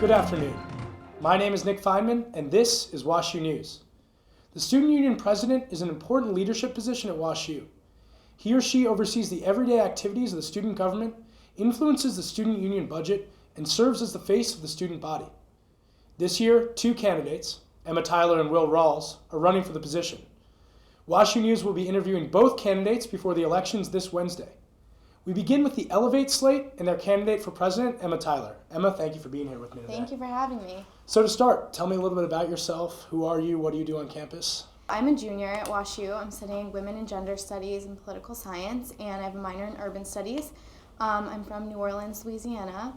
Good afternoon. My name is Nick Fineman, and this is WashU News. The Student Union President is an important leadership position at WashU. He or she oversees the everyday activities of the student government, influences the student union budget, and serves as the face of the student body. This year, two candidates, Emma Tyler and Will Rawls, are running for the position. WashU News will be interviewing both candidates before the elections this Wednesday. We begin with the Elevate slate and their candidate for president, Emma Tyler. Emma, thank you for being here with me today. Thank you for having me. So to start, tell me a little bit about yourself. Who are you? What do you do on campus? I'm a junior at WashU. I'm studying Women and Gender Studies and Political Science, and I have a minor in Urban Studies. I'm from New Orleans, Louisiana.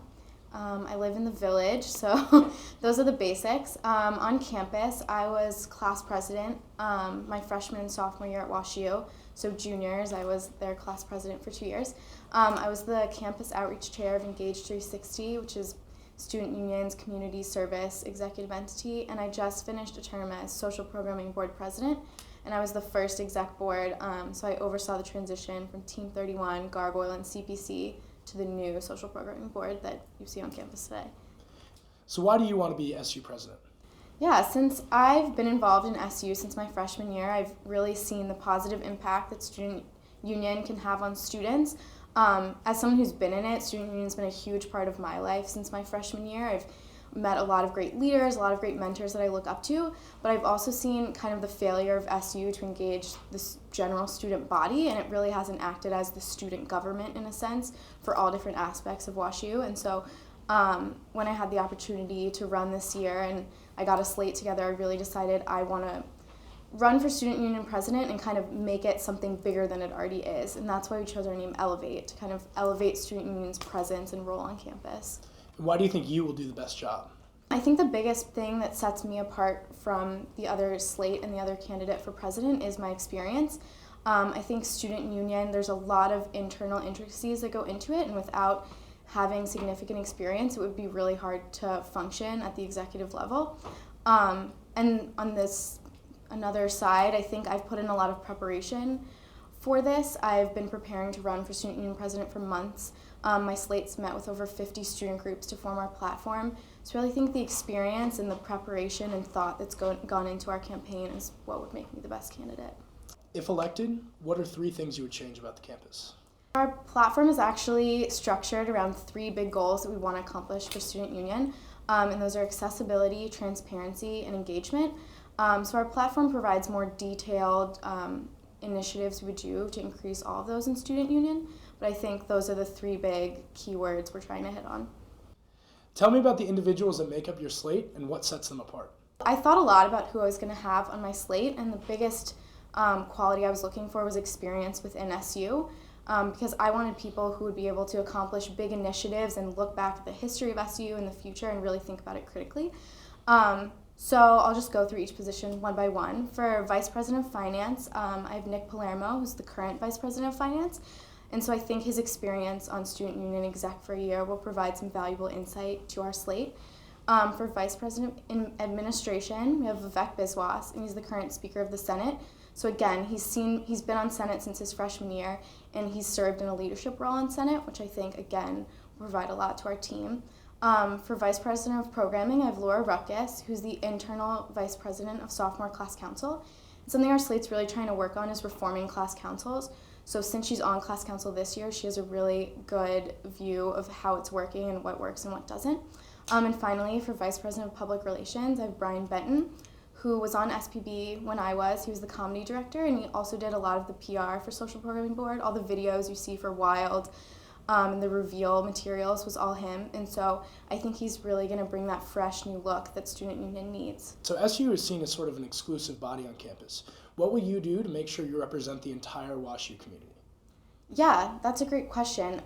I live in the Village, so those are the basics. On campus, I was class president my freshman and sophomore year at WashU. So juniors, I was their class president for 2 years. I was the campus outreach chair of Engage 360, which is Student Union's community service executive entity, and I just finished a term as social programming board president, and I was the first exec board, so I oversaw the transition from Team 31, Gargoyle, and CPC to the new social programming board that you see on campus today. So why do you want to be SU president? Yeah, since I've been involved in SU since my freshman year, I've really seen the positive impact that student union can have on students. As someone who's been in it, student union's been a huge part of my life since my freshman year. I've met a lot of great leaders, a lot of great mentors that I look up to, but I've also seen kind of the failure of SU to engage this general student body, and it really hasn't acted as the student government in a sense for all different aspects of WashU. And so when I had the opportunity to run this year and I got a slate together, I really decided I want to run for student union president and kind of make it something bigger than it already is. And that's why we chose our name Elevate, to kind of elevate student union's presence and role on campus. Why do you think you will do the best job? I think the biggest thing that sets me apart from the other slate and the other candidate for president is my experience. I think student union, there's a lot of internal intricacies that go into it, and without having significant experience, it would be really hard to function at the executive level. And on this another side, I think I've put in a lot of preparation for this. I've been preparing to run for student union president for months. My slate's met with over 50 student groups to form our platform. So I really think the experience and the preparation and thought that's gone into our campaign is what would make me the best candidate. If elected, what are 3 things you would change about the campus? Our platform is actually structured around 3 big goals that we want to accomplish for student union, and those are accessibility, transparency, and engagement. So our platform provides more detailed initiatives we would do to increase all of those in student union, but I think those are the 3 big keywords we're trying to hit on. Tell me about the individuals that make up your slate and what sets them apart. I thought a lot about who I was going to have on my slate, and the biggest quality I was looking for was experience within SU. Because I wanted people who would be able to accomplish big initiatives and look back at the history of SU in the future and really think about it critically. So I'll just go through each position one by one. For Vice President of Finance, I have Nick Palermo, who's the current Vice President of Finance. And so I think his experience on Student Union exec for a year will provide some valuable insight to our slate. For Vice President in Administration, we have Vivek Biswas, and he's the current Speaker of the Senate. So again, he's been on Senate since his freshman year, and he's served in a leadership role on Senate, which I think, again, will provide a lot to our team. For Vice President of Programming, I have Laura Ruckus, who's the internal Vice President of Sophomore Class Council. And something our slate's really trying to work on is reforming class councils. So since she's on class council this year, she has a really good view of how it's working and what works and what doesn't. And finally, for Vice President of Public Relations, I have Brian Benton, who was on SPB when I was. He was the comedy director, and he also did a lot of the PR for Social Programming Board. All the videos you see for Wild and the reveal materials was all him. And so I think he's really going to bring that fresh new look that Student Union needs. So SU is seen as sort of an exclusive body on campus. What will you do to make sure you represent the entire WashU community? Yeah, that's a great question.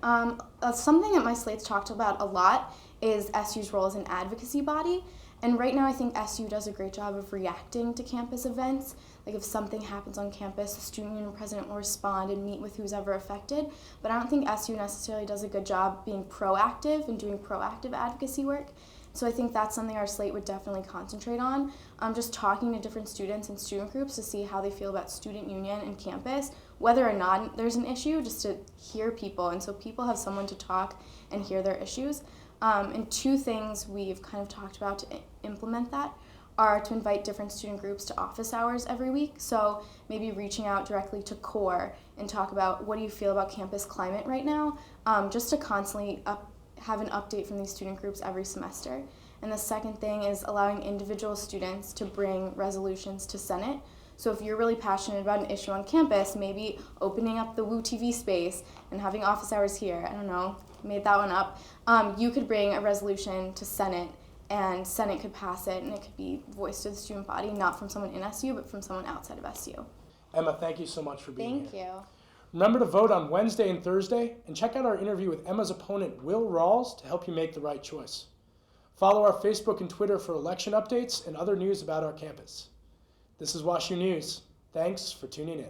Something that my slate's talked about a lot is SU's role as an advocacy body. And right now I think SU does a great job of reacting to campus events. Like if something happens on campus, the student union president will respond and meet with who's ever affected. But I don't think SU necessarily does a good job being proactive and doing proactive advocacy work. So I think that's something our slate would definitely concentrate on. Just talking to different students and student groups to see how they feel about student union and campus, whether or not there's an issue, just to hear people. And so people have someone to talk and hear their issues. And two things we've kind of talked about to implement that are to invite different student groups to office hours every week. So maybe reaching out directly to core and talk about what do you feel about campus climate right now, just to constantly have an update from these student groups every semester. And the second thing is allowing individual students to bring resolutions to Senate. So if you're really passionate about an issue on campus, maybe opening up the Woo TV space and having office hours here, I don't know, made that one up, you could bring a resolution to Senate and Senate could pass it and it could be voiced to the student body, not from someone in SU, but from someone outside of SU. Emma, thank you so much for being here. Thank you. Remember to vote on Wednesday and Thursday, and check out our interview with Emma's opponent, Will Rawls, to help you make the right choice. Follow our Facebook and Twitter for election updates and other news about our campus. This is WashU News. Thanks for tuning in.